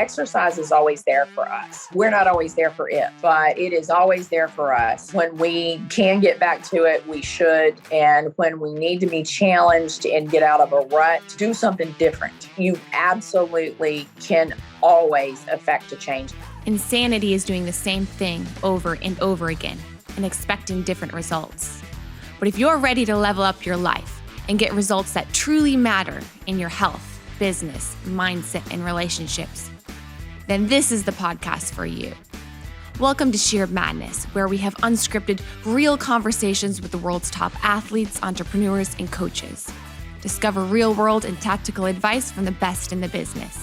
exercise is always there for us. We're not always there for it, but it is always there for us. When we can get back to it, we should. And when we need to be challenged and get out of a rut, do something different. You absolutely can always affect a change. Insanity is doing the same thing over and over again and expecting different results. But if you're ready to level up your life and get results that truly matter in your health, business, mindset, and relationships, then this is the podcast for you. Welcome to Scheer Madness, where we have unscripted, real conversations with the world's top athletes, entrepreneurs, and coaches. Discover real-world and tactical advice from the best in the business.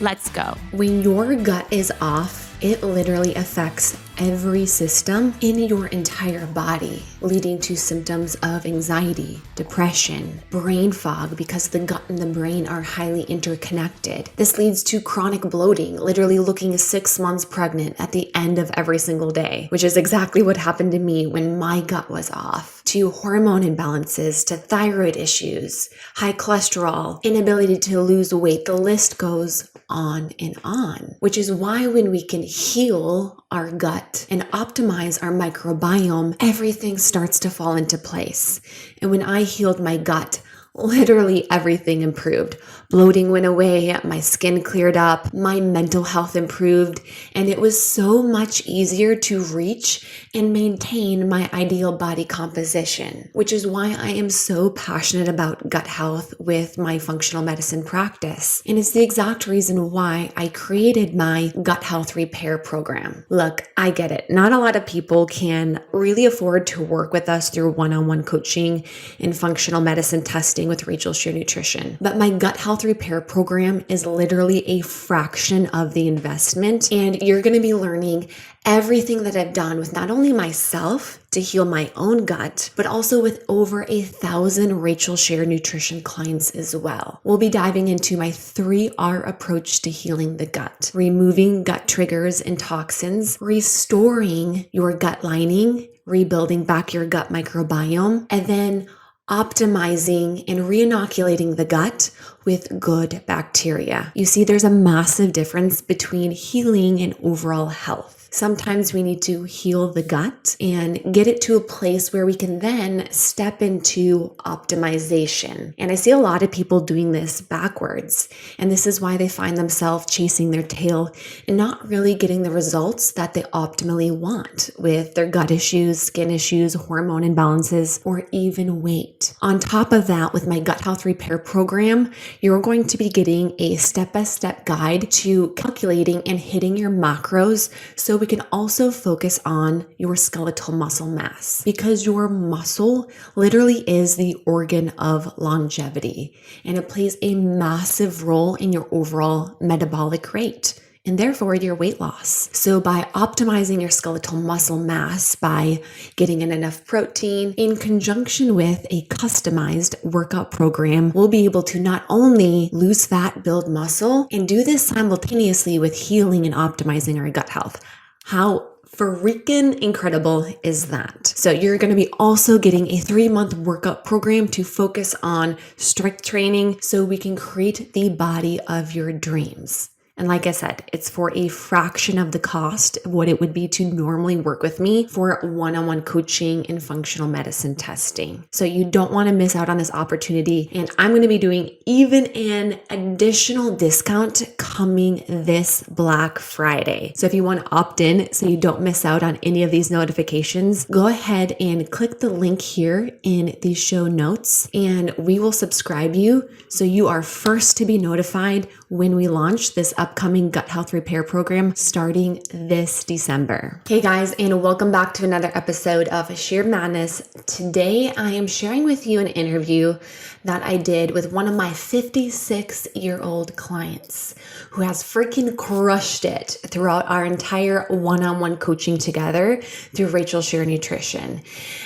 Let's go. When your gut is off, it literally affects every system in your entire body, leading to symptoms of anxiety, depression, brain fog, because the gut and the brain are highly interconnected. This leads to chronic bloating, literally looking 6 months pregnant at the end of every single day, which is exactly what happened to me when my gut was off, to hormone imbalances, to thyroid issues, high cholesterol, inability to lose weight. The list goes on and on, which is why when we can heal our gut and optimize our microbiome, everything starts to fall into place. And when I healed my gut, literally everything improved. Bloating went away, my skin cleared up, my mental health improved, and it was so much easier to reach and maintain my ideal body composition, which is why I am so passionate about gut health with my functional medicine practice. And it's the exact reason why I created my gut health repair program. Look, I get it. Not a lot of people can really afford to work with us through one-on-one coaching and functional medicine testing with Rachel Scheer Nutrition. But my gut health repair program is literally a fraction of the investment. And you're going to be learning everything that I've done with not only myself to heal my own gut, but also with over 1,000 Rachel Scheer Nutrition clients as well. We'll be diving into my 3R approach to healing the gut, removing gut triggers and toxins, restoring your gut lining, rebuilding back your gut microbiome, and then optimizing and re-inoculating the gut with good bacteria. You see, there's a massive difference between healing and overall health. Sometimes we need to heal the gut and get it to a place where we can then step into optimization. And I see a lot of people doing this backwards. And this is why they find themselves chasing their tail and not really getting the results that they optimally want with their gut issues, skin issues, hormone imbalances, or even weight. On top of that, with my gut health repair program, you're going to be getting a step-by-step guide to calculating and hitting your macros, so we can also focus on your skeletal muscle mass, because your muscle literally is the organ of longevity, and it plays a massive role in your overall metabolic rate and therefore your weight loss. So by optimizing your skeletal muscle mass, by getting in enough protein in conjunction with a customized workout program, we'll be able to not only lose fat, build muscle, and do this simultaneously with healing and optimizing our gut health. How freaking incredible is that? So you're going to be also getting a 3-month workout program to focus on strength training so we can create the body of your dreams. And like I said, it's for a fraction of the cost of what it would be to normally work with me for one-on-one coaching and functional medicine testing. So you don't want to miss out on this opportunity. And I'm going to be doing even an additional discount coming this Black Friday. So if you want to opt in so you don't miss out on any of these notifications, go ahead and click the link here in the show notes and we will subscribe you so you are first to be notified when we launch this upcoming gut health repair program starting this December. Hey guys, and welcome back to another episode of Scheer Madness. Today I am sharing with you an interview that I did with one of my 56-year-old clients who has freaking crushed it throughout our entire one-on-one coaching together through Rachel Scheer Nutrition.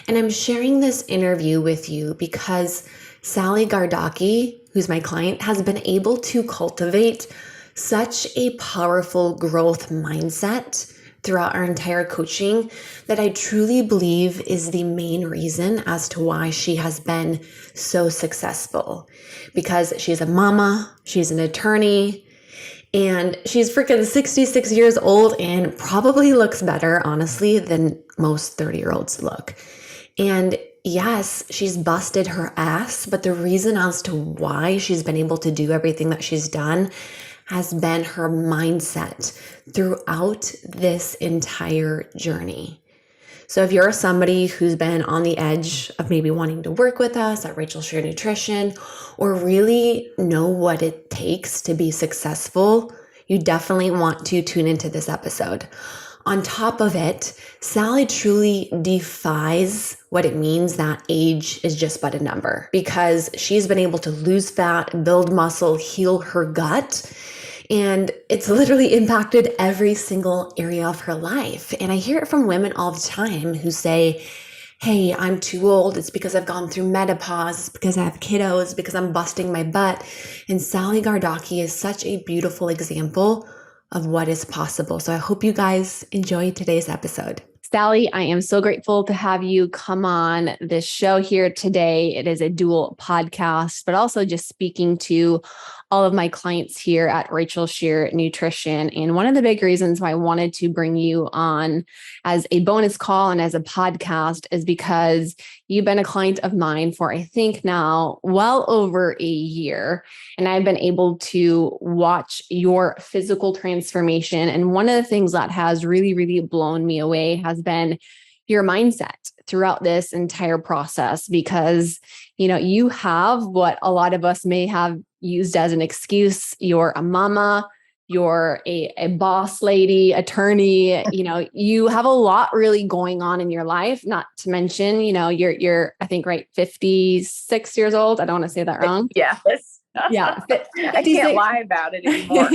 And I'm sharing this interview with you because Sally Gardocki, who's my client, has been able to cultivate such a powerful growth mindset throughout our entire coaching that I truly believe is the main reason as to why she has been so successful. Because she's a mama, she's an attorney, And she's freaking 66 years old and probably looks better, honestly, than most 30-year-olds look. And yes, she's busted her ass, but the reason as to why she's been able to do everything that she's done has been her mindset throughout this entire journey. So if you're somebody who's been on the edge of maybe wanting to work with us at Rachel Scheer Nutrition or really know what it takes to be successful, you definitely want to tune into this episode. On top of it, Sally truly defies what it means that age is just but a number, because she's been able to lose fat, build muscle, heal her gut. And it's literally impacted every single area of her life. And I hear it from women all the time who say, hey, I'm too old. It's because I've gone through menopause. It's because I have kiddos, because I'm busting my butt. And Sally Gardocki is such a beautiful example of what is possible. So I hope you guys enjoy today's episode. Sally, I am so grateful to have you come on this show here today. It is a dual podcast, but also just speaking to all of my clients here at Rachel Scheer Nutrition. And one of the big reasons why I wanted to bring you on as a bonus call and as a podcast is because you've been a client of mine for, I think now, well over a year. And I've been able to watch your physical transformation. And one of the things that has really, really blown me away has been your mindset throughout this entire process, because, you know, you have what a lot of us may have used as an excuse. You're a mama, you're a boss lady, attorney, you know, you have a lot really going on in your life, not to mention, you know, you're, I think, right, 56 years old. I don't want to say that wrong. Yes. Yeah. I can't lie about it anymore.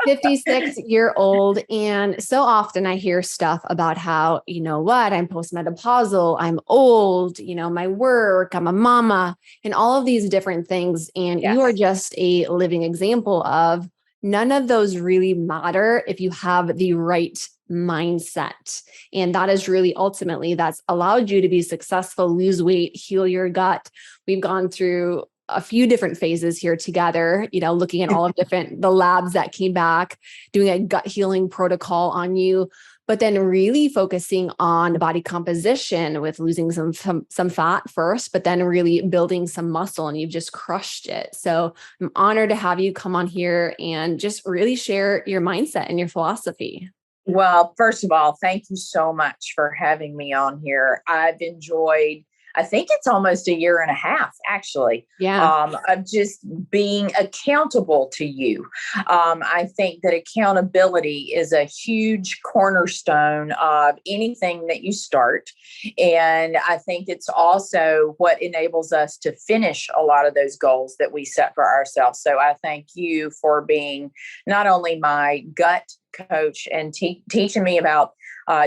56-year-old. And so often I hear stuff about how, you know what, I'm postmenopausal, I'm old, you know, my work, I'm a mama, and all of these different things. And Yes. You are just a living example of none of those really matter if you have the right mindset. And that is really ultimately that's allowed you to be successful, lose weight, heal your gut. We've gone through a few different phases here together, you know, looking at all of the labs that came back, doing a gut healing protocol on you, but then really focusing on body composition with losing some fat first, but then really building some muscle, and you've just crushed it. So I'm honored to have you come on here and just really share your mindset and your philosophy. Well, first of all, thank you so much for having me on here. I've enjoyed, I think it's almost a year and a half, actually, of just being accountable to you. I think that accountability is a huge cornerstone of anything that you start. And I think it's also what enables us to finish a lot of those goals that we set for ourselves. So I thank you for being not only my gut coach and teaching me about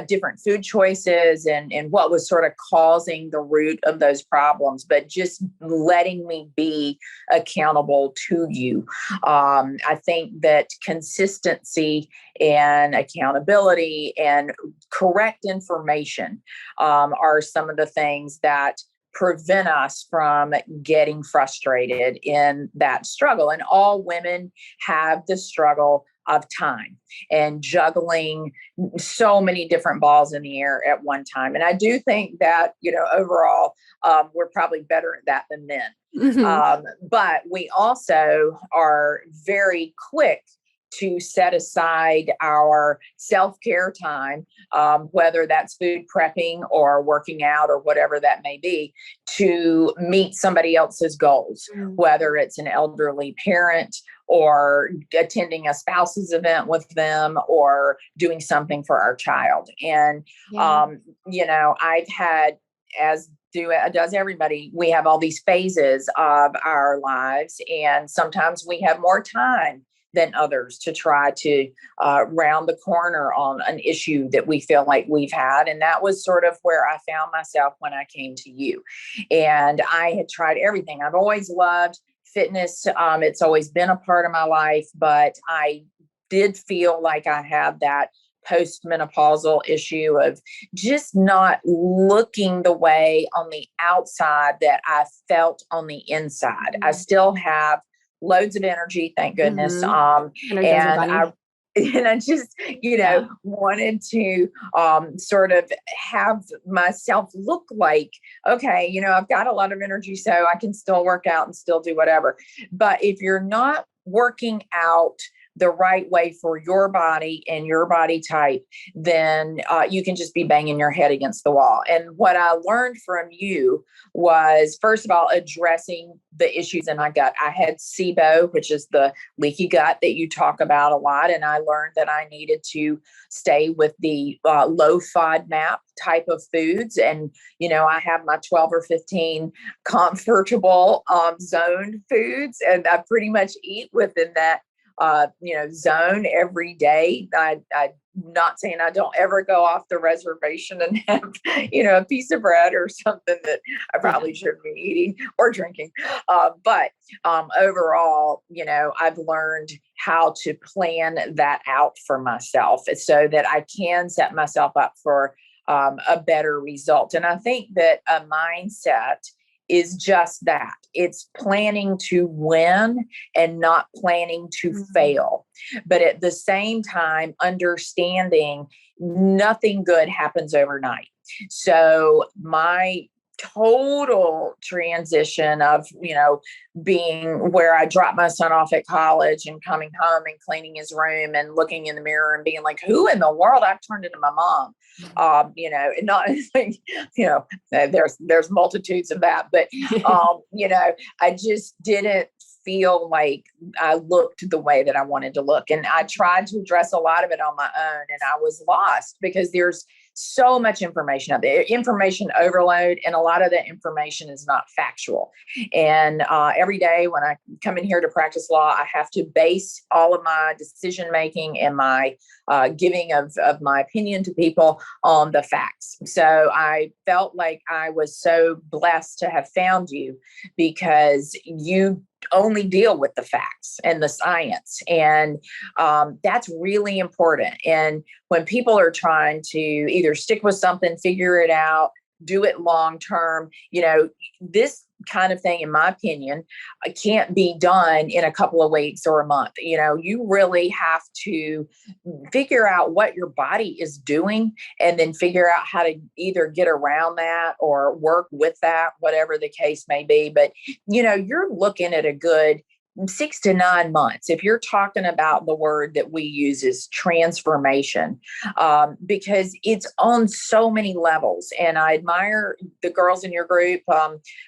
different food choices and what was sort of causing the root of those problems, but just letting me be accountable to you. I think that consistency and accountability and correct information are some of the things that prevent us from getting frustrated in that struggle. And all women have the struggle of time and juggling so many different balls in the air at one time. And I do think that, you know, overall, we're probably better at that than men. Mm-hmm. But we also are very quick to set aside our self-care time, whether that's food prepping or working out or whatever that may be, to meet somebody else's goals, whether it's an elderly parent or attending a spouse's event with them or doing something for our child. And, you know, I've had, as does everybody, we have all these phases of our lives, and sometimes we have more time than others to try to round the corner on an issue that we feel like we've had. And that was sort of where I found myself when I came to you. And I had tried everything. I've always loved fitness. It's always been a part of my life, but I did feel like I had that postmenopausal issue of just not looking the way on the outside that I felt on the inside. I still have loads of energy, thank goodness. And I just, wanted to sort of have myself look like, okay, I've got a lot of energy, so I can still work out and still do whatever. But if you're not working out the right way for your body and your body type, then you can just be banging your head against the wall. And what I learned from you was, first of all, addressing the issues in my gut. I had SIBO, which is the leaky gut that you talk about a lot. And I learned that I needed to stay with the low FODMAP type of foods. And, I have my 12 or 15 comfortable zone foods, and I pretty much eat within that zone every day. I'm not saying I don't ever go off the reservation and have, a piece of bread or something that I probably shouldn't be eating or drinking. But overall, I've learned how to plan that out for myself so that I can set myself up for a better result. And I think that a mindset is just that. It's planning to win and not planning to fail. But at the same time, understanding nothing good happens overnight. So my total transition of, being where I dropped my son off at college and coming home and cleaning his room and looking in the mirror and being like, who in the world? I've turned into my mom. And not like, there's multitudes of that, but, I just didn't feel like I looked the way that I wanted to look. And I tried to address a lot of it on my own, and I was lost because there's so much information out there, information overload, and a lot of that information is not factual. And every day when I come in here to practice law, I have to base all of my decision making and my giving of my opinion to people on the facts. So I felt like I was so blessed to have found you, because you only deal with the facts and the science. And that's really important. And when people are trying to either stick with something, figure it out, do it long term, this kind of thing, in my opinion, can't be done in a couple of weeks or a month. You really have to figure out what your body is doing and then figure out how to either get around that or work with that, whatever the case may be. But, you're looking at a good 6 to 9 months. If you're talking about the word that we use is transformation, because it's on so many levels. And I admire the girls in your group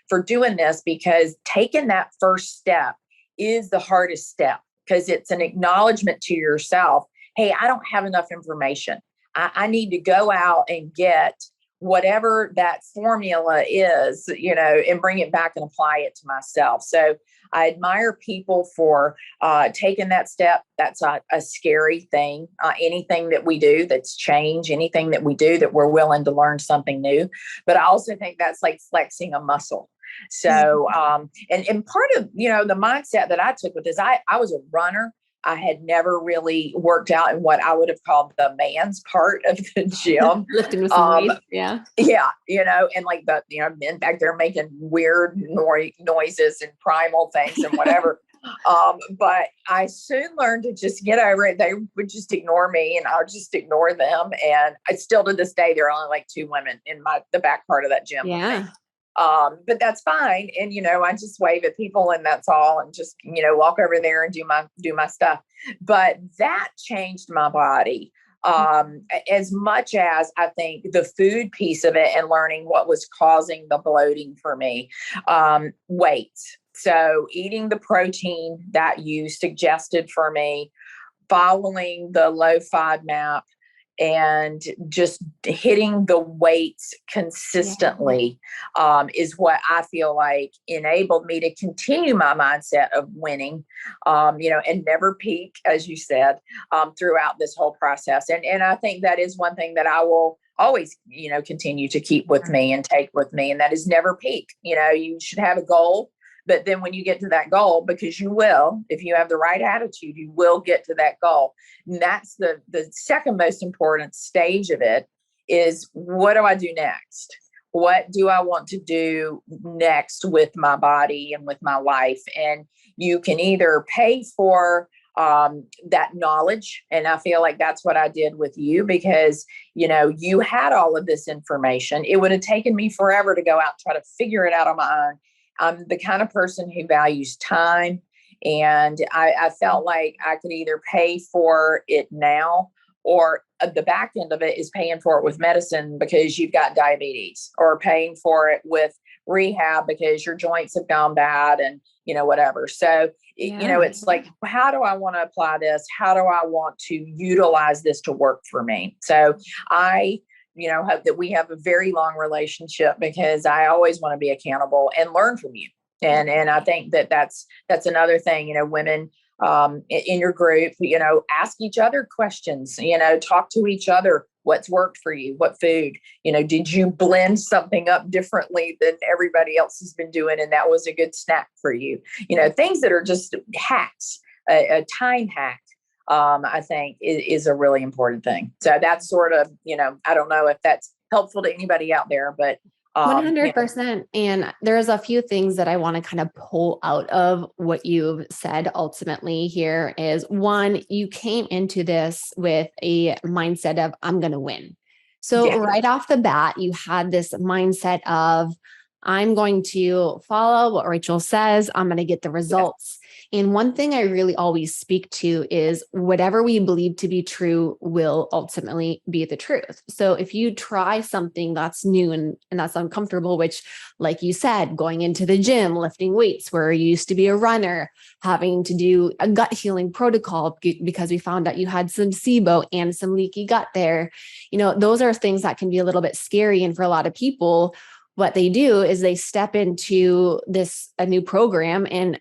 for doing this, because taking that first step is the hardest step, because it's an acknowledgement to yourself. Hey, I don't have enough information. I need to go out and get whatever that formula is, and bring it back and apply it to myself. So I admire people for taking that step. That's a scary thing. Anything that we do that's change, anything that we do that we're willing to learn something new. But I also think that's like flexing a muscle. So, and part of, the mindset that I took with this, I was a runner. I had never really worked out in what I would have called the man's part of the gym. Lifting with some weights, yeah. Yeah, and like the, men back there making weird noises and primal things and whatever. But I soon learned to just get over it. They would just ignore me and I would just ignore them. And I still, to this day, there are only like 2 women in the back part of that gym. Yeah. But that's fine. And, I just wave at people and that's all, and just, walk over there and do my stuff. But that changed my body. As much as I think the food piece of it and learning what was causing the bloating for me, weight. So eating the protein that you suggested for me, following the low FODMAP, and just hitting the weights consistently is what I feel like enabled me to continue my mindset of winning, and never peak, as you said, throughout this whole process. And I think that is one thing that I will always, continue to keep with me and take with me. And that is never peak. You should have a goal. But then when you get to that goal, because you will, if you have the right attitude, you will get to that goal. And that's the second most important stage of it is, what do I do next? what do I want to do next with my body and with my life? And you can either pay for that knowledge. And I feel like that's what I did with you, because, you had all of this information. It would have taken me forever to go out and try to figure it out on my own. I'm the kind of person who values time. And I felt like I could either pay for it now, or the back end of it is paying for it with medicine because you've got diabetes, or paying for it with rehab because your joints have gone bad and, whatever. So, it's like, how do I want to apply this? How do I want to utilize this to work for me? So I, hope that we have a very long relationship, because I always want to be accountable and learn from you. And I think that's another thing, women in your group, ask each other questions, talk to each other. What's worked for you? What food? Did you blend something up differently than everybody else has been doing, and that was a good snack for you? Things that are just hacks, a time hack, I think is a really important thing. So that's sort of, I don't know if that's helpful to anybody out there, but 100%. And there's a few things that I want to kind of pull out of what you've said ultimately here is, one, you came into this with a mindset of, I'm going to win. So right off the bat, you had this mindset of, I'm going to follow what Rachel says. I'm going to get the results. And one thing I really always speak to is whatever we believe to be true will ultimately be the truth. So if you try something that's new and that's uncomfortable, which, like you said, going into the gym, lifting weights where you used to be a runner, having to do a gut healing protocol because we found out you had some SIBO and some leaky gut there, those are things that can be a little bit scary. And for a lot of people, what they do is they step into a new program, and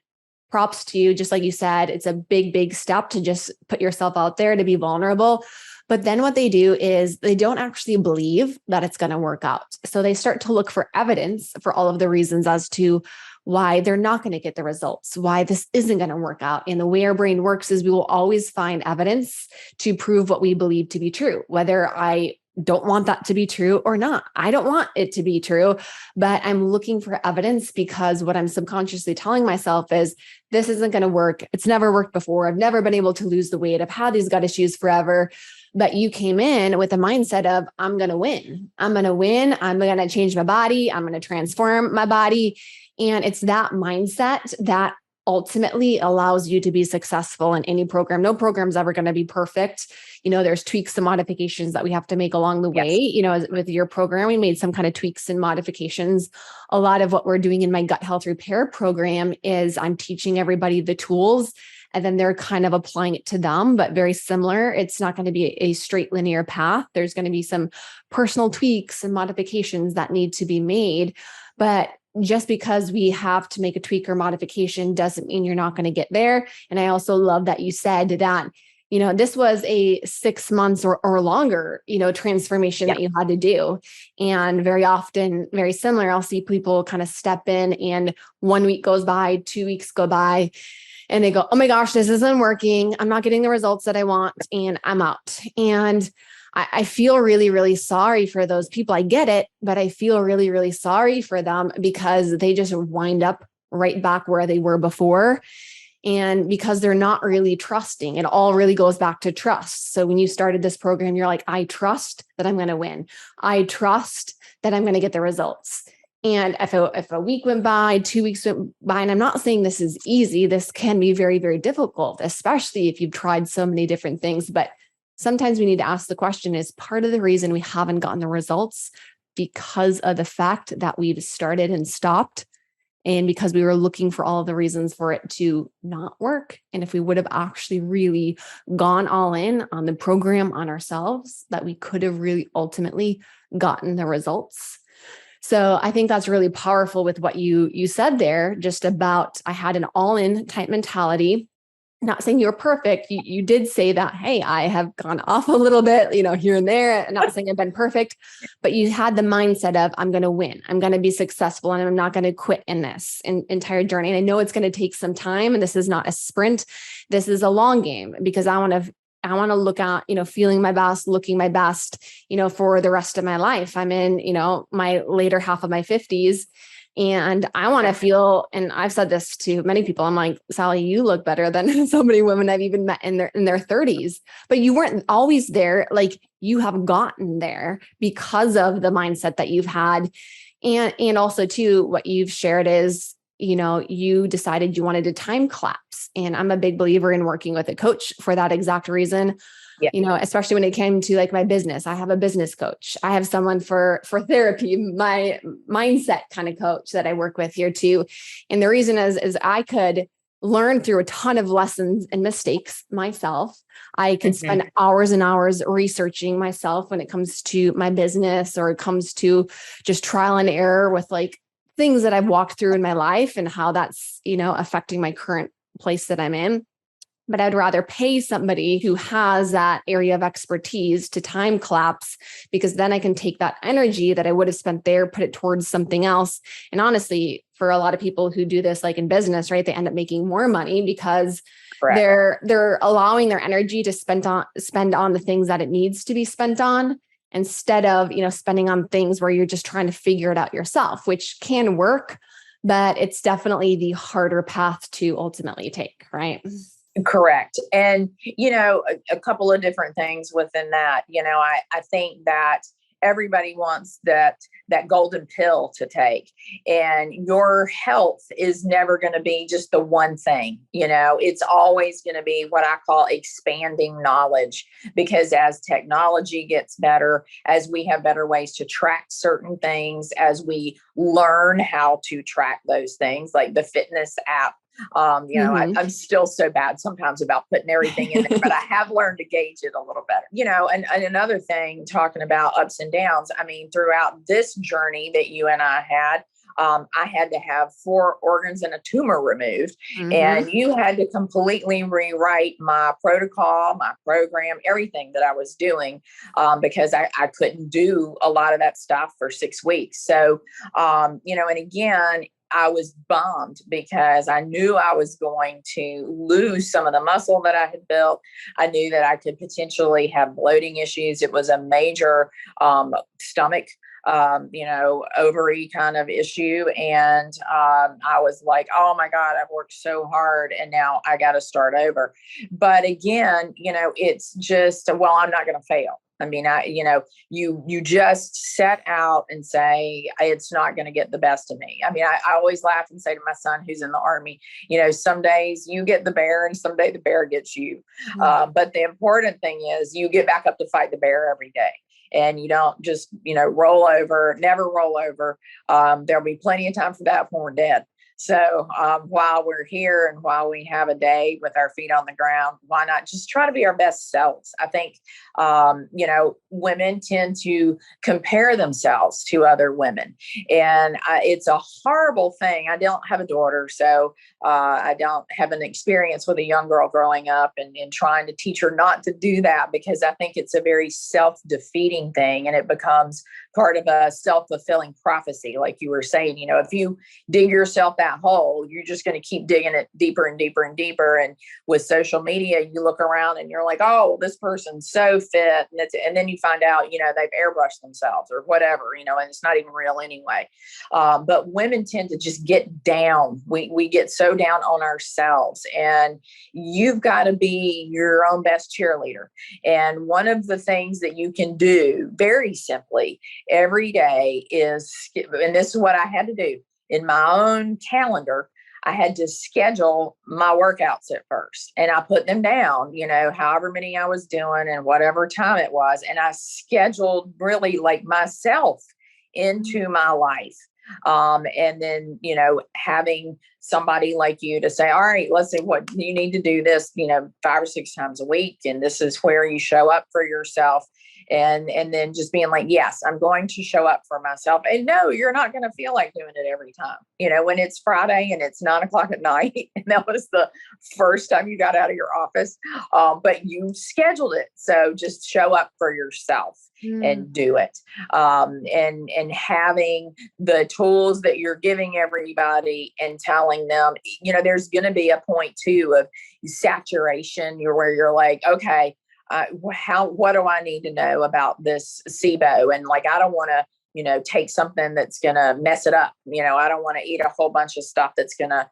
props to you. Just like you said, it's a big, big step to just put yourself out there, to be vulnerable. But then what they do is they don't actually believe that it's going to work out. So they start to look for evidence for all of the reasons as to why they're not going to get the results, why this isn't going to work out. And the way our brain works is we will always find evidence to prove what we believe to be true, whether I don't want that to be true or not. I don't want it to be true, but I'm looking for evidence, because what I'm subconsciously telling myself is, this isn't going to work. It's never worked before. I've never been able to lose the weight. I've had these gut issues forever. But you came in with a mindset of, I'm going to win. I'm going to win. I'm going to change my body. I'm going to transform my body. And it's that mindset that ultimately allows you to be successful in any program. No program's ever going to be perfect. There's tweaks and modifications that we have to make along the way. With your program, we made some kind of tweaks and modifications. A lot of what we're doing in my gut health repair program is I'm teaching everybody the tools, and then they're kind of applying it to them, but very similar. It's not going to be a straight linear path. There's going to be some personal tweaks and modifications that need to be made. But just because we have to make a tweak or modification doesn't mean you're not going to get there. And I also love that you said that, this was a 6 months or longer, transformation that you had to do. And very often, very similar, I'll see people kind of step in, and 1 week goes by, 2 weeks go by, and they go, oh my gosh, this isn't working. I'm not getting the results that I want, and I'm out. And I feel really, really sorry for those people. I get it, but I feel really, really sorry for them, because they just wind up right back where they were before. And because they're not really trusting, it all really goes back to trust. So when you started this program, you're like, I trust that I'm going to win. I trust that I'm going to get the results. And if a week went by, 2 weeks went by, and I'm not saying this is easy, this can be very, very difficult, especially if you've tried so many different things. But sometimes we need to ask the question, is part of the reason we haven't gotten the results because of the fact that we've started and stopped, and because we were looking for all of the reasons for it to not work? And if we would have actually really gone all in on the program, on ourselves, that we could have really ultimately gotten the results. So I think that's really powerful with what you said there, just about, I had an all-in type mentality. Not saying you're perfect. You did say that, hey, I have gone off a little bit, here and there. Not saying I've been perfect, but you had the mindset of, I'm going to win. I'm going to be successful, and I'm not going to quit in this entire journey. And I know it's going to take some time, and this is not a sprint. This is a long game, because I want to I want to look at, feeling my best, looking my best, for the rest of my life. I'm in, my later half of my 50s. And I want to feel, and I've said this to many people, I'm like, Sally, you look better than so many women I've even met in their 30s, but you weren't always there. Like, you have gotten there because of the mindset that you've had. And also too, what you've shared is, you decided you wanted to time collapse. And I'm a big believer in working with a coach for that exact reason. Yeah. Especially when it came to like my business. I have a business coach. I have someone for therapy, my mindset kind of coach that I work with here too. And the reason is I could learn through a ton of lessons and mistakes myself. I could spend hours and hours researching myself when it comes to my business, or it comes to just trial and error with like things that I've walked through in my life and how that's, affecting my current place that I'm in. But I'd rather pay somebody who has that area of expertise to time collapse, because then I can take that energy that I would have spent there, put it towards something else. And honestly, for a lot of people who do this, like in business, right, they end up making more money because they're allowing their energy to spend on the things that it needs to be spent on, instead of, spending on things where you're just trying to figure it out yourself, which can work, but it's definitely the harder path to ultimately take, right? Correct. And, a couple of different things within that. I think that everybody wants that golden pill to take, and your health is never going to be just the one thing. It's always going to be what I call expanding knowledge, because as technology gets better, as we have better ways to track certain things, as we learn how to track those things, like the fitness app. I'm still so bad sometimes about putting everything in there, but I have learned to gauge it a little better, and another thing, talking about ups and downs. I mean, throughout this journey that you and I had to have 4 organs and a tumor removed, and you had to completely rewrite my protocol, my program, everything that I was doing, because I couldn't do a lot of that stuff for 6 weeks. So, and again, I was bummed because I knew I was going to lose some of the muscle that I had built. I knew that I could potentially have bloating issues. It was a major stomach, ovary kind of issue. And I was like, oh my God, I've worked so hard and now I got to start over. But again, it's just, well, I'm not going to fail. I mean, you just set out and say, it's not going to get the best of me. I mean, I always laugh and say to my son, who's in the Army, some days you get the bear and someday the bear gets you. But the important thing is you get back up to fight the bear every day. And you don't just, never roll over. There'll be plenty of time for that when we're dead. So while we're here and while we have a day with our feet on the ground, why not just try to be our best selves? I think, women tend to compare themselves to other women. And it's a horrible thing. I don't have a daughter, so I don't have an experience with a young girl growing up and trying to teach her not to do that, because I think it's a very self-defeating thing. And it becomes part of a self-fulfilling prophecy. Like you were saying, if you dig yourself that hole, you're just going to keep digging it deeper and deeper and deeper. And with social media, you look around and you're like, oh, this person's so fit. And then you find out, they've airbrushed themselves or whatever, and it's not even real anyway. But women tend to just get down. We get so down on ourselves, and you've got to be your own best cheerleader. And one of the things that you can do very simply every day is, and this is what I had to do in my own calendar, I had to schedule my workouts at first, and I put them down, however many I was doing and whatever time it was. And I scheduled really like myself into my life. And then, having somebody like you to say, all right, let's see, what you need to do this, 5 or 6 times a week. And this is where you show up for yourself. And then just being like, yes, I'm going to show up for myself. And no, you're not going to feel like doing it every time. When it's Friday and it's 9:00 at night, and that was the first time you got out of your office, but you scheduled it. So just show up for yourself and do it. And having the tools that you're giving everybody and telling them, there's going to be a point too of saturation where you're like, okay, what do I need to know about this SIBO? And like, I don't want to, take something that's going to mess it up. I don't want to eat a whole bunch of stuff that's going to,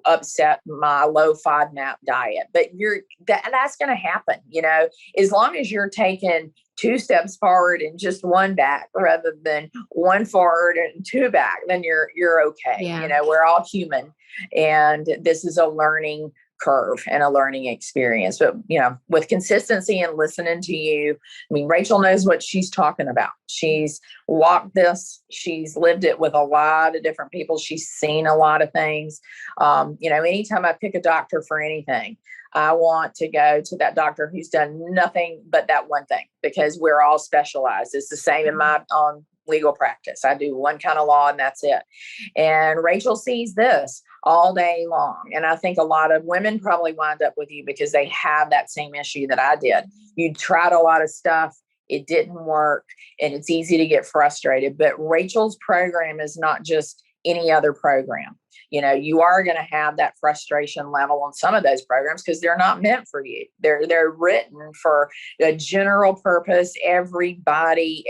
upset my low FODMAP diet. But that's going to happen, as long as you're taking 2 steps forward and just 1 back rather than 1 forward and 2 back, then you're okay. Yeah. We're all human, and this is a learning curve and a learning experience. But, with consistency and listening to you, Rachel knows what she's talking about. She's walked this, she's lived it with a lot of different people. She's seen a lot of things. Anytime I pick a doctor for anything, I want to go to that doctor who's done nothing but that one thing, because we're all specialized. It's the same in my legal practice. I do one kind of law and that's it. And Rachel sees this all day long. And I think a lot of women probably wind up with you because they have that same issue that I did. You tried a lot of stuff, it didn't work, and it's easy to get frustrated. But Rachel's program is not just any other program. You are going to have that frustration level on some of those programs because they're not meant for you. They're written for a general purpose. Everybody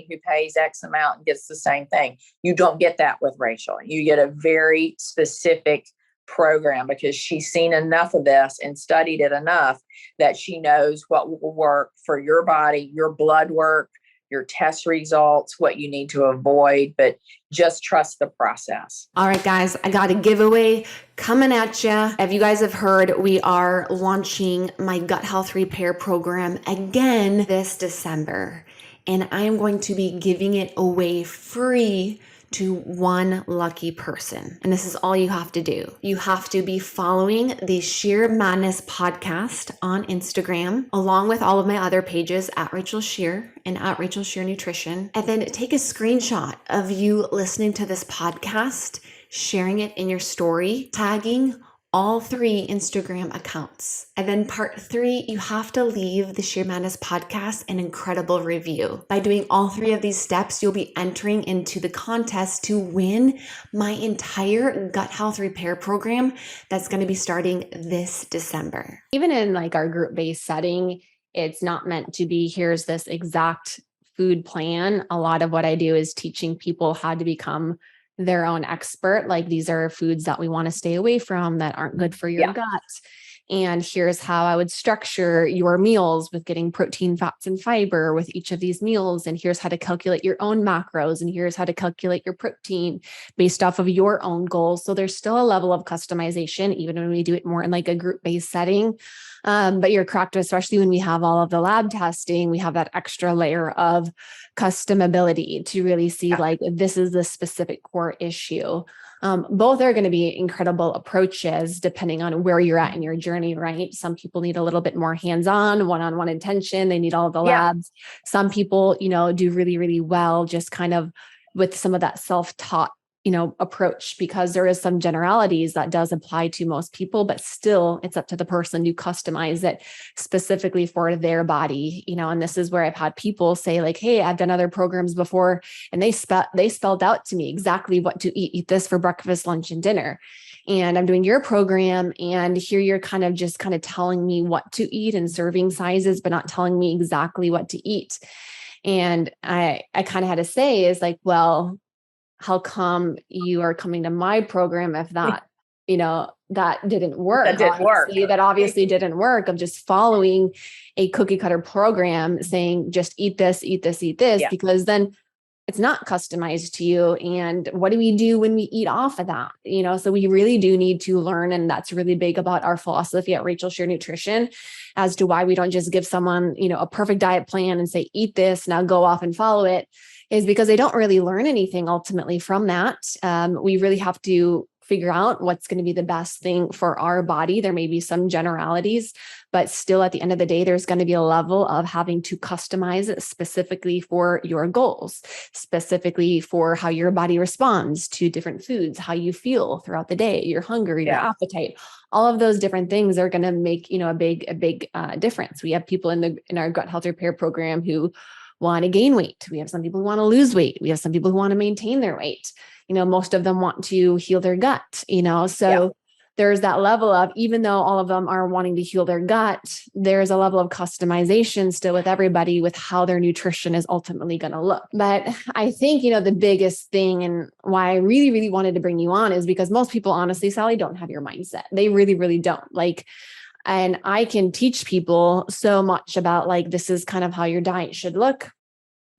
who pays X amount gets the same thing. You don't get that with Rachel. You get a very specific program because she's seen enough of this and studied it enough that she knows what will work for your body, your blood work, your test results, what you need to avoid, but just trust the process. All right, guys, I got a giveaway coming at you. If you guys have heard, we are launching my gut health repair program again this December, and I am going to be giving it away free to 1 lucky person. And this is all you have to do. You have to be following the Scheer Madness Podcast on Instagram, along with all of my other pages at Rachel Scheer and at Rachel Scheer Nutrition. And then take a screenshot of you listening to this podcast, sharing it in your story, tagging all 3 Instagram accounts. And then part 3, you have to leave the Scheer Madness Podcast an incredible review. By doing all 3 of these steps, you'll be entering into the contest to win my entire gut health repair program that's going to be starting this December. Even in like our group-based setting, it's not meant to be, here's this exact food plan. A lot of what I do is teaching people how to become their own expert. Like, these are foods that we want to stay away from that aren't good for your gut. And here's how I would structure your meals with getting protein, fats, and fiber with each of these meals. And here's how to calculate your own macros. And here's how to calculate your protein based off of your own goals. So there's still a level of customization, even when we do it more in like a group-based setting. But you're correct, especially when we have all of the lab testing, we have that extra layer of customability to really see like, this is the specific core issue. Both are going to be incredible approaches depending on where you're at in your journey, right? Some people need a little bit more hands-on, one-on-one attention. They need all of the labs. Some people, do really, really well just kind of with some of that self-taught, approach, because there is some generalities that does apply to most people, but still it's up to the person to customize it specifically for their body, and this is where I've had people say like, hey, I've done other programs before and they spelled out to me exactly what to eat this for breakfast, lunch, and dinner. And I'm doing your program and here you're kind of telling me what to eat and serving sizes, but not telling me exactly what to eat. And I kind of had to say is like, well, how come you are coming to my program if that, that didn't work? That obviously didn't work, of just following a cookie cutter program saying, just eat this, because then it's not customized to you. And what do we do when we eat off of that? So we really do need to learn. And that's really big about our philosophy at Rachel Scheer Nutrition as to why we don't just give someone, a perfect diet plan and say, eat this, now go off and follow it, is because they don't really learn anything ultimately from that. We really have to figure out what's going to be the best thing for our body. There may be some generalities, but still at the end of the day, there's going to be a level of having to customize it specifically for your goals, specifically for how your body responds to different foods, how you feel throughout the day, your hunger, your appetite. All of those different things are going to make, a big difference. We have people in our gut health repair program who want to gain weight. We have some people who want to lose weight. We have some people who want to maintain their weight. Most of them want to heal their gut, so there's that level of, even though all of them are wanting to heal their gut, there's a level of customization still with everybody with how their nutrition is ultimately going to look. But I think, the biggest thing and why I really, really wanted to bring you on is because most people, honestly, Sally, don't have your mindset. They really, really don't. And I can teach people so much about this is kind of how your diet should look.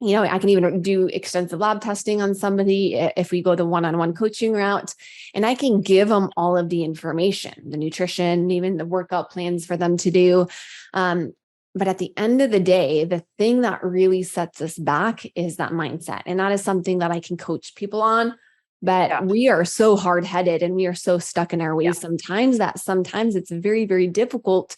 I can even do extensive lab testing on somebody if we go the one-on-one coaching route, and I can give them all of the information, the nutrition, even the workout plans for them to do. But at the end of the day, the thing that really sets us back is that mindset. And that is something that I can coach people on. But we are so hard-headed and we are so stuck in our ways sometimes it's very, very difficult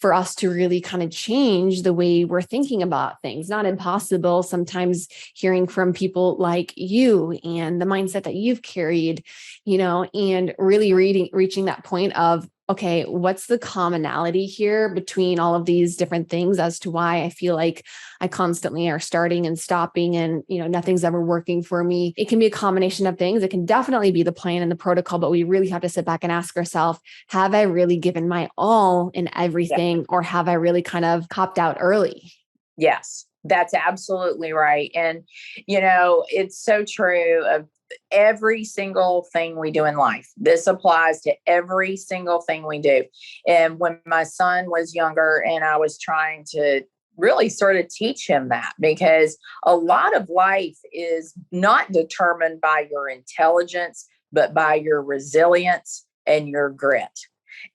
for us to really kind of change the way we're thinking about things. Not impossible. Sometimes hearing from people like you and the mindset that you've carried, and really reaching that point of, okay, what's the commonality here between all of these different things as to why I feel like I constantly are starting and stopping and, nothing's ever working for me. It can be a combination of things. It can definitely be the plan and the protocol, but we really have to sit back and ask ourselves, have I really given my all in everything, or have I really kind of copped out early? Yes, that's absolutely right. And, it's so true of every single thing we do in life. This applies to every single thing we do. And when my son was younger and I was trying to really sort of teach him that, because a lot of life is not determined by your intelligence, but by your resilience and your grit.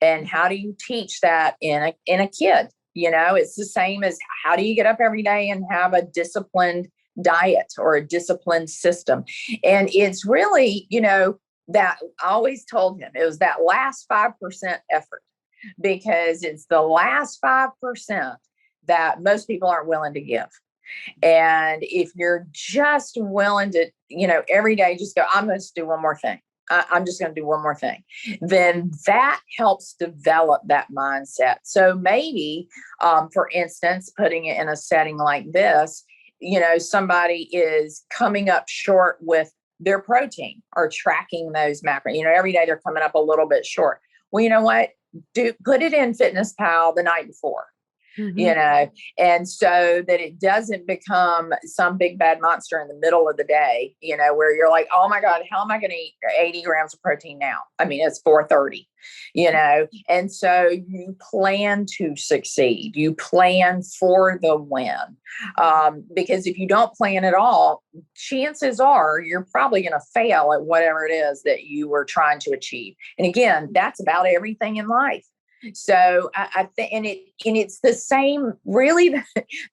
And how do you teach that in a kid? It's the same as how do you get up every day and have a disciplined diet or a disciplined system. And it's really, that I always told him it was that last 5% effort, because it's the last 5% that most people aren't willing to give. And if you're just willing to, every day just go, I'm going to do one more thing. I'm just going to do one more thing. Then that helps develop that mindset. So maybe, for instance, putting it in a setting like this, somebody is coming up short with their protein or tracking those macros. Every day they're coming up a little bit short. Well, you know what? Put it in Fitness Pal the night before. And so that it doesn't become some big bad monster in the middle of the day, where you're like, oh my God, how am I going to eat 80 grams of protein now? I mean, it's 4:30, and so you plan to succeed. You plan for the win. Because if you don't plan at all, chances are you're probably going to fail at whatever it is that you were trying to achieve. And again, that's about everything in life. So I think, and it's the same, really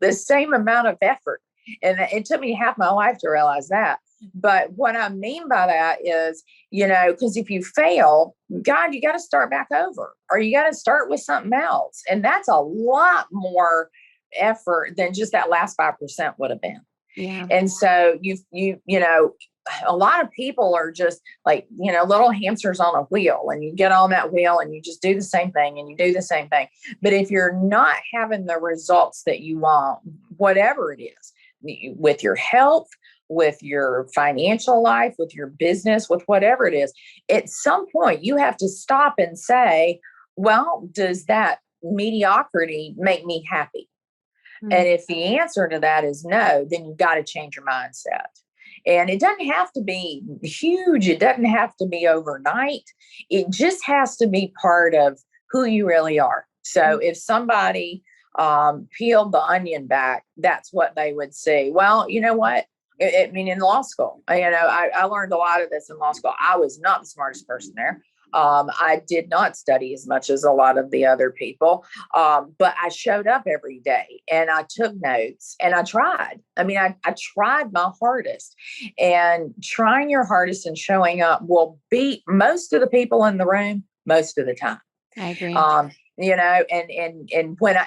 the same amount of effort. And it took me half my life to realize that. But what I mean by that is, because if you fail, God, you got to start back over, or you got to start with something else. And that's a lot more effort than just that last 5% would have been. Yeah. And so a lot of people are just like, little hamsters on a wheel, and you get on that wheel and you just do the same thing and you do the same thing. But if you're not having the results that you want, whatever it is, with your health, with your financial life, with your business, with whatever it is, at some point you have to stop and say, well, does that mediocrity make me happy? Mm-hmm. And if the answer to that is no, then you've got to change your mindset. And it doesn't have to be huge. It doesn't have to be overnight. It just has to be part of who you really are. So if somebody peeled the onion back, that's what they would see. Well, you know what? In law school, I learned a lot of this in law school. I was not the smartest person there. I did not study as much as a lot of the other people, but I showed up every day and I took notes and I tried. I tried my hardest, and trying your hardest and showing up will beat most of the people in the room most of the time. I agree. And when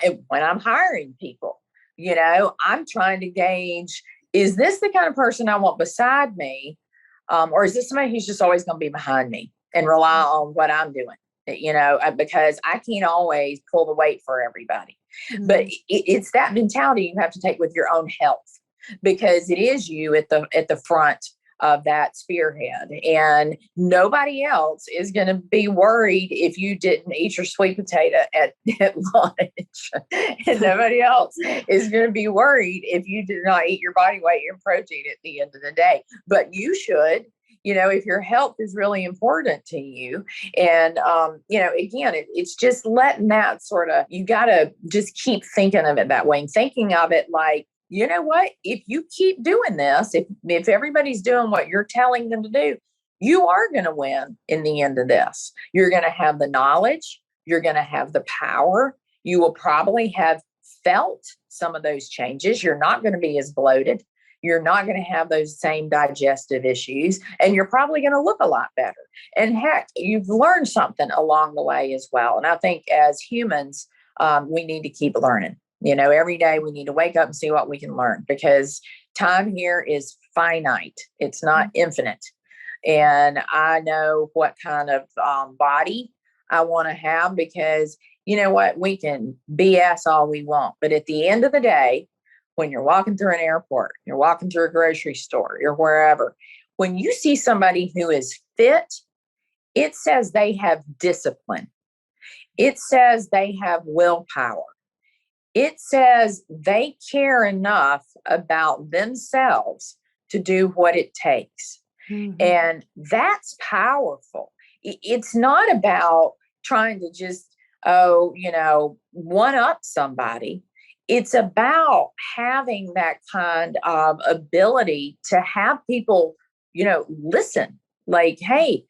I'm hiring people, I'm trying to gauge, is this the kind of person I want beside me? Or is this somebody who's just always going to be behind me and rely on what I'm doing, because I can't always pull the weight for everybody. Mm-hmm. But it's that mentality you have to take with your own health, because it is you at the front of that spearhead. And nobody else is going to be worried if you didn't eat your sweet potato at lunch. And nobody else is going to be worried if you did not eat your body weight in protein at the end of the day. But you should, if your health is really important to you. And, again, it's just letting that you got to just keep thinking of it that way and thinking of it like, you know what, if you keep doing this, if everybody's doing what you're telling them to do, you are going to win in the end of this. You're going to have the knowledge. You're going to have the power. You will probably have felt some of those changes. You're not going to be as bloated. You're not going to have those same digestive issues, and you're probably going to look a lot better. And heck, you've learned something along the way as well. And I think as humans, we need to keep learning. Every day we need to wake up and see what we can learn, because time here is finite. It's not infinite. And I know what kind of body I want to have, because you know what? We can BS all we want. But at the end of the day, when you're walking through an airport, you're walking through a grocery store, you're wherever, when you see somebody who is fit, it says they have discipline. It says they have willpower. It says they care enough about themselves to do what it takes. Mm-hmm. And that's powerful. It's not about trying to just, one up somebody. It's about having that kind of ability to have people, listen, like, hey,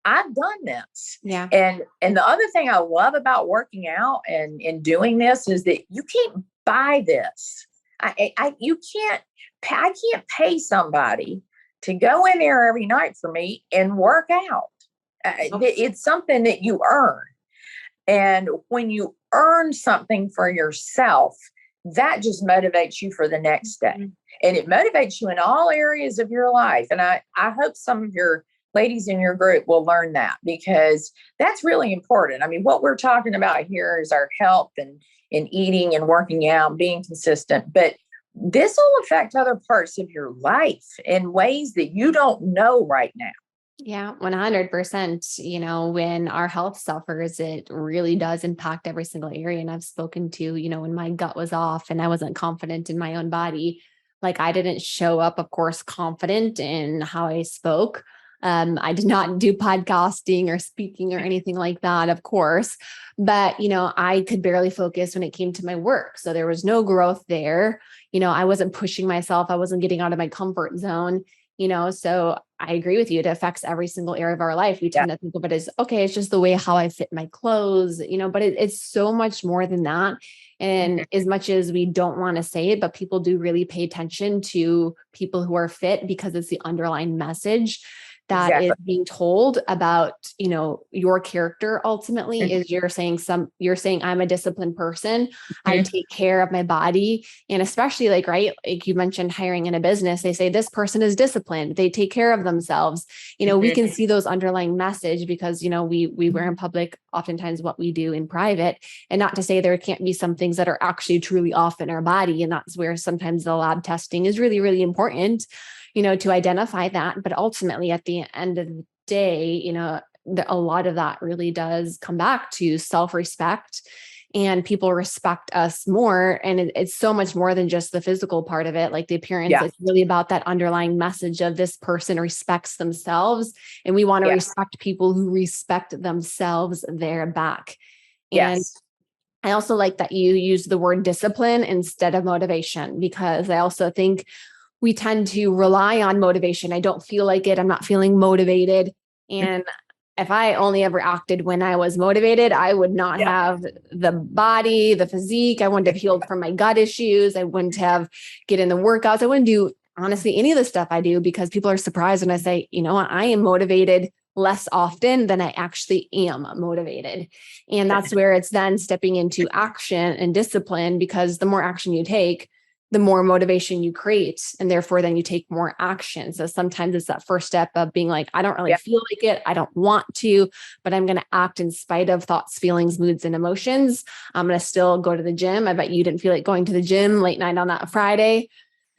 I've done this. Yeah. And the other thing I love about working out and doing this is that you can't buy this. I can't pay somebody to go in there every night for me and work out. It's something that you earn. And when you earn something for yourself, that just motivates you for the next day. Mm-hmm. And it motivates you in all areas of your life. And I hope some of your ladies in your group will learn that, because that's really important. I mean, what we're talking about here is our health and eating and working out, being consistent, but this will affect other parts of your life in ways that you don't know right now. Yeah, 100%. When our health suffers, it really does impact every single area. And I've spoken to, when my gut was off and I wasn't confident in my own body, like I didn't show up, of course, confident in how I spoke. I did not do podcasting or speaking or anything like that, of course, but, I could barely focus when it came to my work. So there was no growth there. I wasn't pushing myself. I wasn't getting out of my comfort zone, so I agree with you. It affects every single area of our life. We tend to think of it as, okay, it's just the way how I fit my clothes, but it's so much more than that. And as much as we don't want to say it, but people do really pay attention to people who are fit, because it's the underlying message that is being told about, your character ultimately. Is you're saying I'm a disciplined person. I take care of my body. And especially like you mentioned hiring in a business, they say this person is disciplined. They take care of themselves. We can see those underlying message because, we wear in public oftentimes what we do in private, and not to say there can't be some things that are actually truly off in our body. And that's where sometimes the lab testing is really, really important, to identify that. But ultimately at the end of the day, a lot of that really does come back to self-respect, and people respect us more. And it's so much more than just the physical part of it, like the appearance. It's really about that underlying message of this person respects themselves. And we want to respect people who respect themselves there back. And I also like that you use the word discipline instead of motivation, because I also think we tend to rely on motivation. I don't feel like it. I'm not feeling motivated. And if I only ever acted when I was motivated, I would not have the body, the physique. I wouldn't have healed from my gut issues. I wouldn't have get in the workouts. I wouldn't do, honestly, any of the stuff I do, because people are surprised when I say, I am motivated less often than I actually am motivated. And that's where it's then stepping into action and discipline, because the more action you take, the more motivation you create, and therefore then you take more action. So sometimes it's that first step of being like, I don't really feel like it. I don't want to, but I'm going to act in spite of thoughts, feelings, moods, and emotions. I'm going to still go to the gym. I bet you didn't feel like going to the gym late night on that Friday.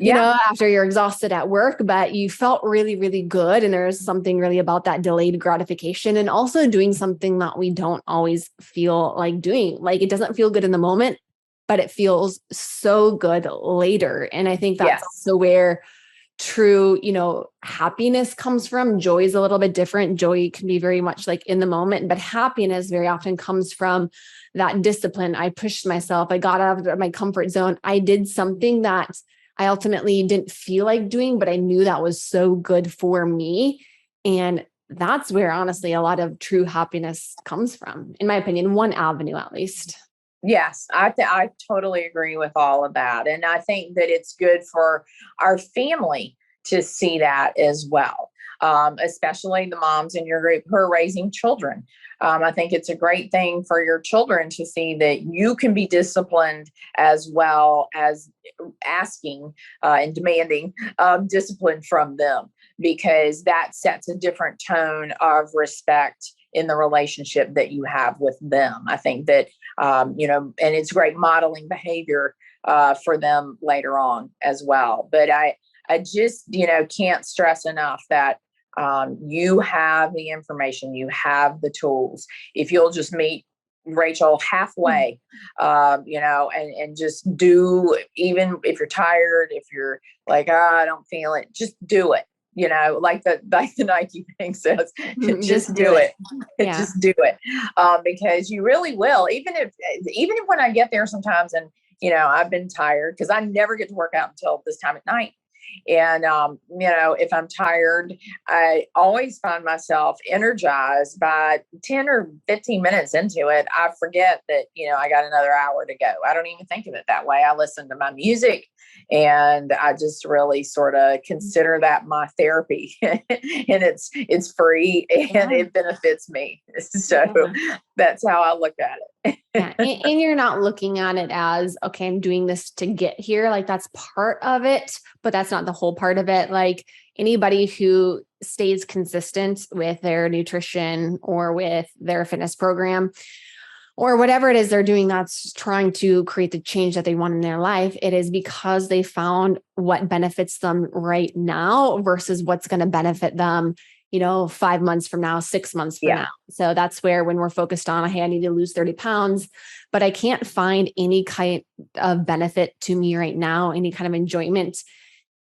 after you're exhausted at work, but you felt really, really good. And there's something really about that delayed gratification and also doing something that we don't always feel like doing. Like, it doesn't feel good in the moment, but it feels so good later. And I think that's also where true, happiness comes from. Joy is a little bit different. Joy can be very much like in the moment, but happiness very often comes from that discipline. I pushed myself. I got out of my comfort zone. I did something that I ultimately didn't feel like doing, but I knew that was so good for me. And that's where, honestly, a lot of true happiness comes from, in my opinion, one avenue at least. Yes, I totally agree with all of that. And I think that it's good for our family to see that as well, especially the moms in your group who are raising children. I think it's a great thing for your children to see that you can be disciplined as well as asking and demanding discipline from them, because that sets a different tone of respect in the relationship that you have with them. I think that, and it's great modeling behavior for them later on as well. But I just, can't stress enough that you have the information, you have the tools. If you'll just meet Rachel halfway, and just do, even if you're tired, if you're like, I don't feel it, just do it. Like the Nike thing says, just do it. Yeah. Just do it. Because you really will, even if when I get there sometimes, and, I've been tired because I never get to work out until this time at night. And, if I'm tired, I always find myself energized by 10 or 15 minutes into it. I forget that, I got another hour to go. I don't even think of it that way. I listen to my music and I just really sort of consider that my therapy and it's free and it benefits me. So that's how I look at it. Yeah. And you're not looking at it as, okay, I'm doing this to get here. Like, that's part of it, but that's not the whole part of it. Like, anybody who stays consistent with their nutrition or with their fitness program or whatever it is they're doing, that's trying to create the change that they want in their life, it is because they found what benefits them right now versus what's going to benefit them 5 months from now, 6 months from now. So that's where, when we're focused on, hey, I need to lose 30 pounds, but I can't find any kind of benefit to me right now, any kind of enjoyment,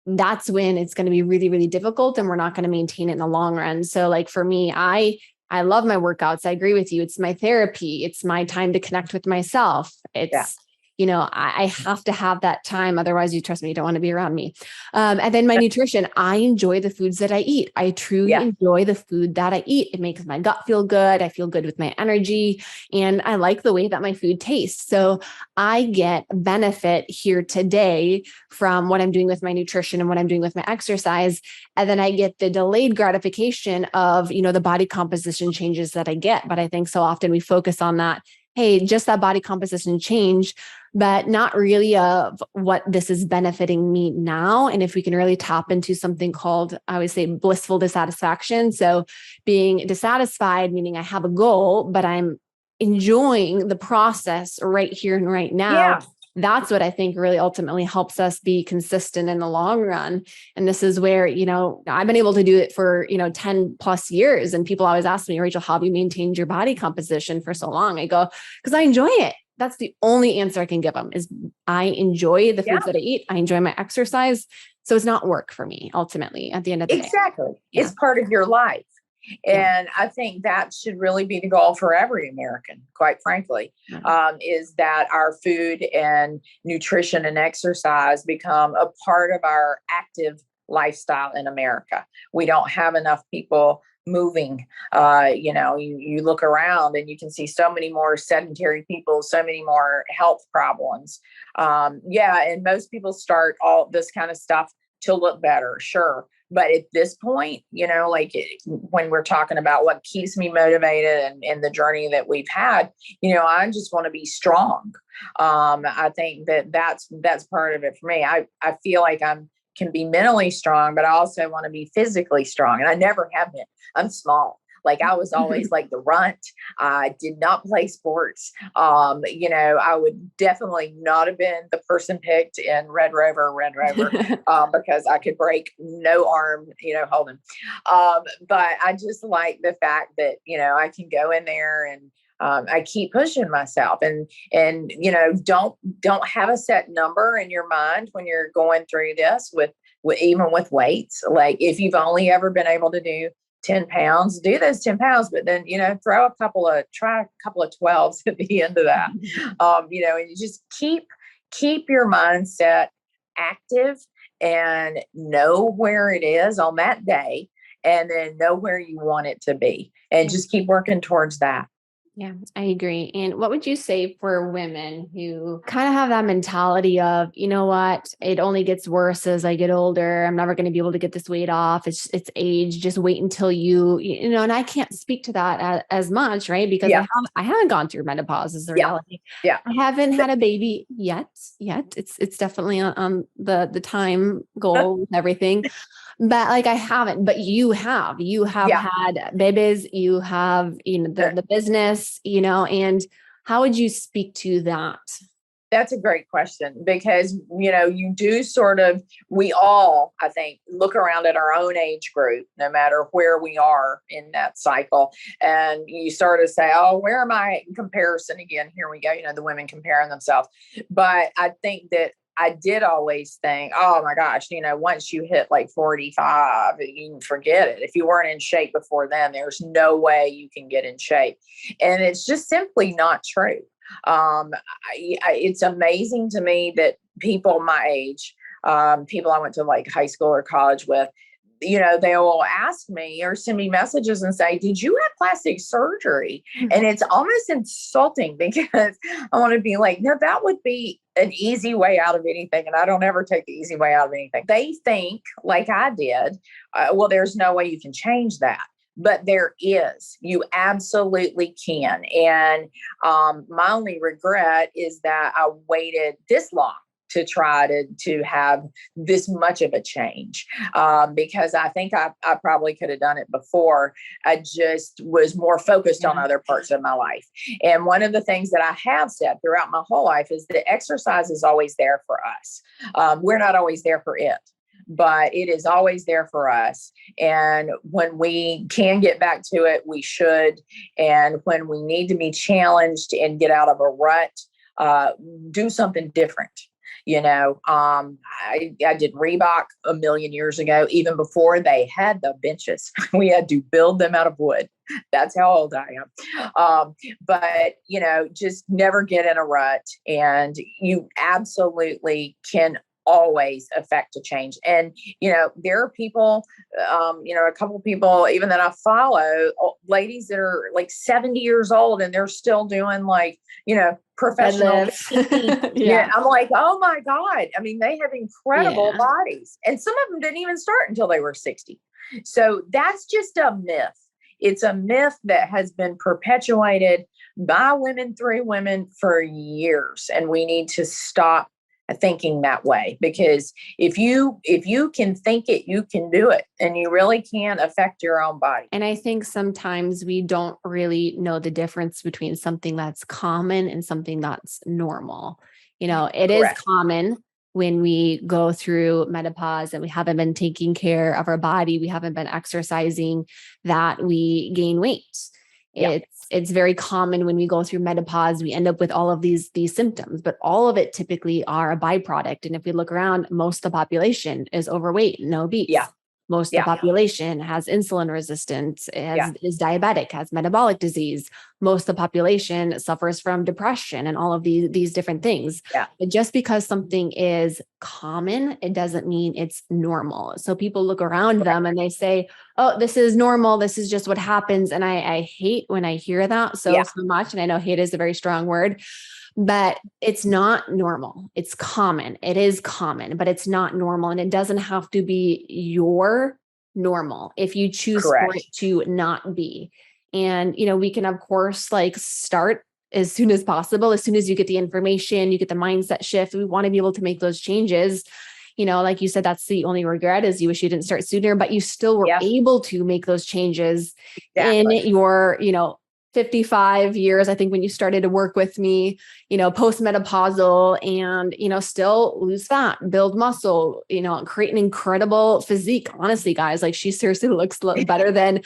that's when it's going to be really, really difficult and we're not going to maintain it in the long run. So like for me, I love my workouts. I agree with you. It's my therapy. It's my time to connect with myself. It's, I have to have that time. Otherwise, you trust me, you don't want to be around me. And then my nutrition, I enjoy the foods that I eat. I truly enjoy the food that I eat. It makes my gut feel good. I feel good with my energy and I like the way that my food tastes. So I get benefit here today from what I'm doing with my nutrition and what I'm doing with my exercise. And then I get the delayed gratification of, the body composition changes that I get. But I think so often we focus on that, hey, just that body composition change, but not really of what this is benefiting me now. And if we can really tap into something called, I always say, blissful dissatisfaction. So being dissatisfied, meaning I have a goal, but I'm enjoying the process right here and right now. Yeah. That's what I think really ultimately helps us be consistent in the long run. And this is where, I've been able to do it for, 10 plus years. And people always ask me, Rachel, how have you maintained your body composition for so long? I go, because I enjoy it. That's the only answer I can give them is I enjoy the foods that I eat. I enjoy my exercise. So it's not work for me, ultimately, at the end of the day. Exactly. It's part of your life. And I think that should really be the goal for every American, quite frankly, is that our food and nutrition and exercise become a part of our active lifestyle in America. We don't have enough people moving. You look around and you can see so many more sedentary people, so many more health problems. And most people start all this kind of stuff to look better, sure. But at this point, when we're talking about what keeps me motivated and the journey that we've had, I just want to be strong. I think that's part of it for me. I feel like can be mentally strong, but I also want to be physically strong. And I never have been. I'm small. Like I was always like the runt. I did not play sports. I would definitely not have been the person picked in Red Rover, because I could break no arm, holding. But I just like the fact that, I can go in there and I keep pushing myself and don't have a set number in your mind when you're going through this with even with weights. Like if you've only ever been able to do 10 pounds, do those 10 pounds, but then, try a couple of 12s at the end of that. And you just keep your mindset active and know where it is on that day and then know where you want it to be and just keep working towards that. Yeah, I agree. And what would you say for women who kind of have that mentality of, you know what, it only gets worse as I get older. I'm never going to be able to get this weight off. It's age. Just wait until and I can't speak to that as much, right? Because I haven't gone through menopause is the reality. Yeah. I haven't had a baby yet. It's definitely on the time goal with everything. But like I haven't, but you have had babies, you have, the business, and how would you speak to that? That's a great question because, you do we all, I think, look around at our own age group, no matter where we are in that cycle. And you sort of say, oh, where am I in comparison? Again, here we go, the women comparing themselves. But I think that I did always think, oh my gosh, once you hit like 45, you can forget it. If you weren't in shape before then, there's no way you can get in shape. And it's just simply not true. It's amazing to me that people my age, people I went to like high school or college with, they will ask me or send me messages and say, did you have plastic surgery? Mm-hmm. And it's almost insulting because I want to be like, no, that would be an easy way out of anything. And I don't ever take the easy way out of anything. They think like I did, well, there's no way you can change that. But there is. You absolutely can. And my only regret is that I waited this long to try to have this much of a change, because I think I probably could have done it before. I just was more focused on other parts of my life. And one of the things that I have said throughout my whole life is that exercise is always there for us. We're not always there for it, but it is always there for us. And when we can get back to it, we should. And when we need to be challenged and get out of a rut, do something different. I did Reebok a million years ago, even before they had the benches. We had to build them out of wood. That's how old I am. But, just never get in a rut. And you absolutely can always affect a change. And, there are people, a couple of people even that I follow, ladies that are like 70 years old and they're still doing like, professional. Yeah. I'm like, oh my God. I mean, they have incredible bodies and some of them didn't even start until they were 60. So that's just a myth. It's a myth that has been perpetuated by women through women for years. And we need to stop thinking that way, because if you can think it, you can do it, and you really can affect your own body. And I think sometimes we don't really know the difference between something that's common and something that's normal. It is common when we go through menopause and we haven't been taking care of our body, we haven't been exercising, that we gain weight. Yeah. It's very common when we go through menopause, we end up with all of these symptoms, but all of it typically are a byproduct. And if we look around, most of the population is overweight and obese. Yeah. Most of the population has insulin resistance, is diabetic, has metabolic disease. Most of the population suffers from depression and all of these different things. Yeah. But just because something is common, it doesn't mean it's normal. So people look around them and they say, oh, this is normal. This is just what happens. And I hate when I hear that so much. And I know hate is a very strong word. But it's not normal. It's common. It is common, but it's not normal. And it doesn't have to be your normal if you choose for it to not be. And, we can, of course, start as soon as possible. As soon as you get the information, you get the mindset shift. We want to be able to make those changes. like you said, that's the only regret is you wish you didn't start sooner, but you still were able to make those changes in your, 55 years, I think, when you started to work with me, postmenopausal, and, still lose fat, build muscle, create an incredible physique. Honestly, guys, like she seriously looks better than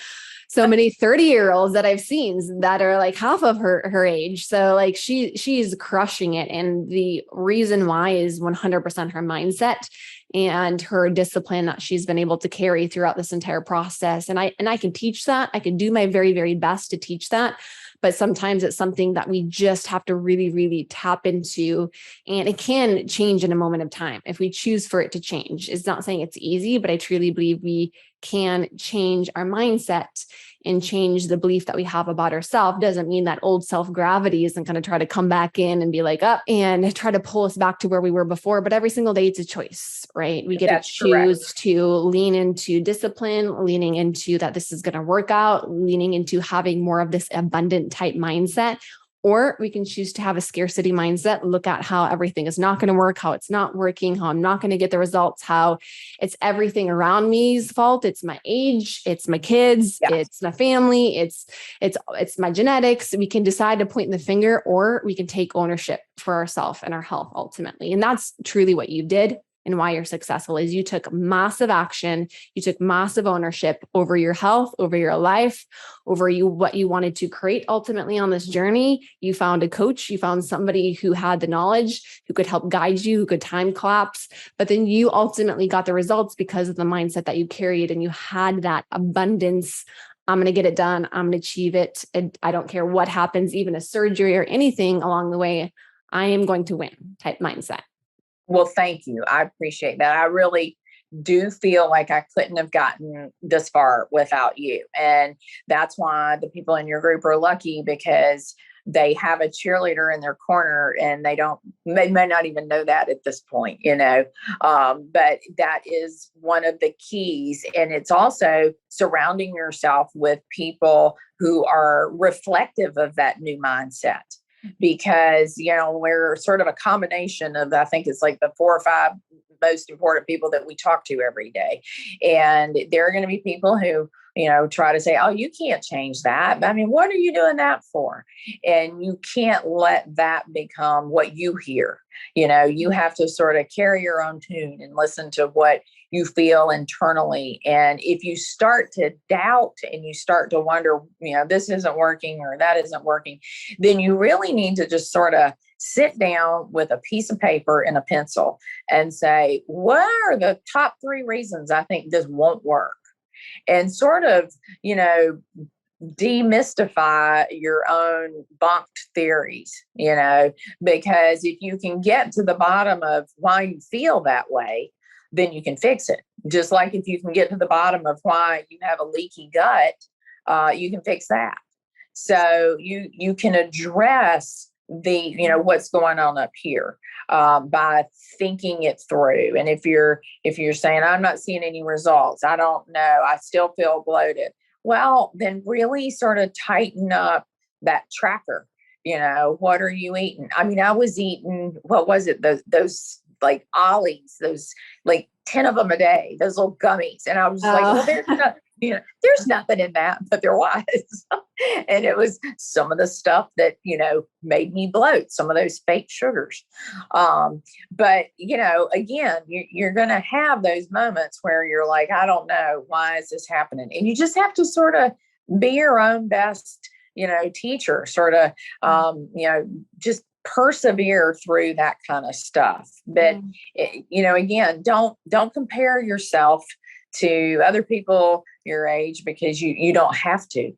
so many 30-year-olds that I've seen that are like half of her age. So like she's crushing it. And the reason why is 100% her mindset and her discipline that she's been able to carry throughout this entire process. And I can teach that. I can do my very, very best to teach that. But sometimes it's something that we just have to really, really tap into. And it can change in a moment of time if we choose for it to change. It's not saying it's easy, but I truly believe we can change our mindset and change the belief that we have about ourselves. Doesn't mean that old self-gravity isn't going to try to come back in and be like up and try to pull us back to where we were before. But every single day it's a choice, right? We get to choose to lean into discipline, leaning into that this is going to work out, leaning into having more of this abundant type mindset. Or we can choose to have a scarcity mindset, look at how everything is not going to work, how it's not working, how I'm not going to get the results, how it's everything around me's fault. It's my age, it's my kids, it's my family, it's my genetics. We can decide to point the finger, or we can take ownership for ourselves and our health ultimately. And that's truly what you did. And why you're successful is you took massive action. You took massive ownership over your health, over your life, over what you wanted to create ultimately on this journey. You found a coach, you found somebody who had the knowledge, who could help guide you, who could time collapse. But then you ultimately got the results because of the mindset that you carried, and you had that abundance. I'm going to get it done. I'm going to achieve it. And I don't care what happens, even a surgery or anything along the way. I am going to win type mindset. Well, thank you. I appreciate that. I really do feel like I couldn't have gotten this far without you. And that's why the people in your group are lucky, because they have a cheerleader in their corner, and they may not even know that at this point, but that is one of the keys. And it's also surrounding yourself with people who are reflective of that new mindset. Because, we're sort of a combination of, I think it's like the 4 or 5 most important people that we talk to every day. And there are going to be people who, try to say, oh, you can't change that. I mean, what are you doing that for? And you can't let that become what you hear. You have to sort of carry your own tune and listen to what you feel internally. And if you start to doubt and you start to wonder, this isn't working or that isn't working, then you really need to just sort of sit down with a piece of paper and a pencil and say, what are the top 3 reasons I think this won't work? And sort of, demystify your own bunked theories, because if you can get to the bottom of why you feel that way, then you can fix it. Just like if you can get to the bottom of why you have a leaky gut, you can fix that. So you can address the, what's going on up here by thinking it through. And if you're saying, I'm not seeing any results, I don't know, I still feel bloated. Well, then really sort of tighten up that tracker. What are you eating? I mean, I was eating, what was it? Those like Ollies, those like 10 of them a day, those little gummies. And I was like, well, there's nothing in that, but there was. And it was some of the stuff that, made me bloat, some of those fake sugars. But, again, you're going to have those moments where you're like, I don't know, why is this happening? And you just have to sort of be your own best, teacher, sort of, just persevere through that kind of stuff. But, again, don't compare yourself to other people your age, because you don't have to,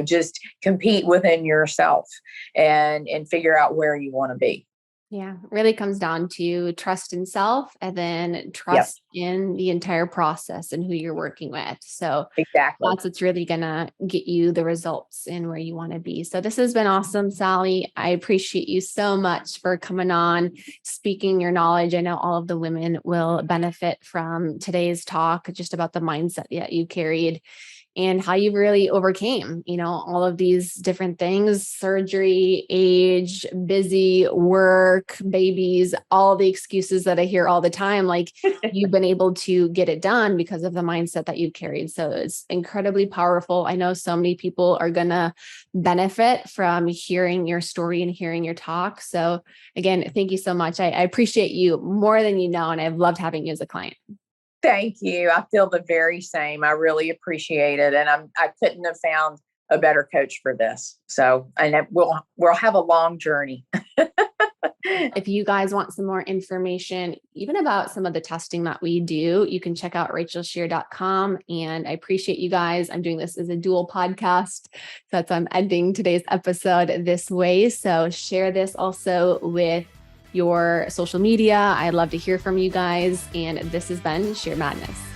just compete within yourself and figure out where you want to be. Yeah, it really comes down to trust in self, and then trust in the entire process and who you're working with. So exactly, that's what's really going to get you the results in where you want to be. So this has been awesome, Sally. I appreciate you so much for coming on, speaking your knowledge. I know all of the women will benefit from today's talk, just about the mindset that you carried. and how you really overcame, all of these different things, surgery, age, busy, work, babies, all the excuses that I hear all the time. Like you've been able to get it done because of the mindset that you've carried. So it's incredibly powerful. I know so many people are going to benefit from hearing your story and hearing your talk. So again, thank you so much. I appreciate you more than you know, and I've loved having you as a client. Thank you. I feel the very same. I really appreciate it. And I couldn't have found a better coach for this. So, and we'll have a long journey. If you guys want some more information, even about some of the testing that we do, you can check out rachelscheer.com. And I appreciate you guys. I'm doing this as a dual podcast. So that's why I'm ending today's episode this way. So share this also with your social media. I'd love to hear from you guys. And this has been Scheer Madness.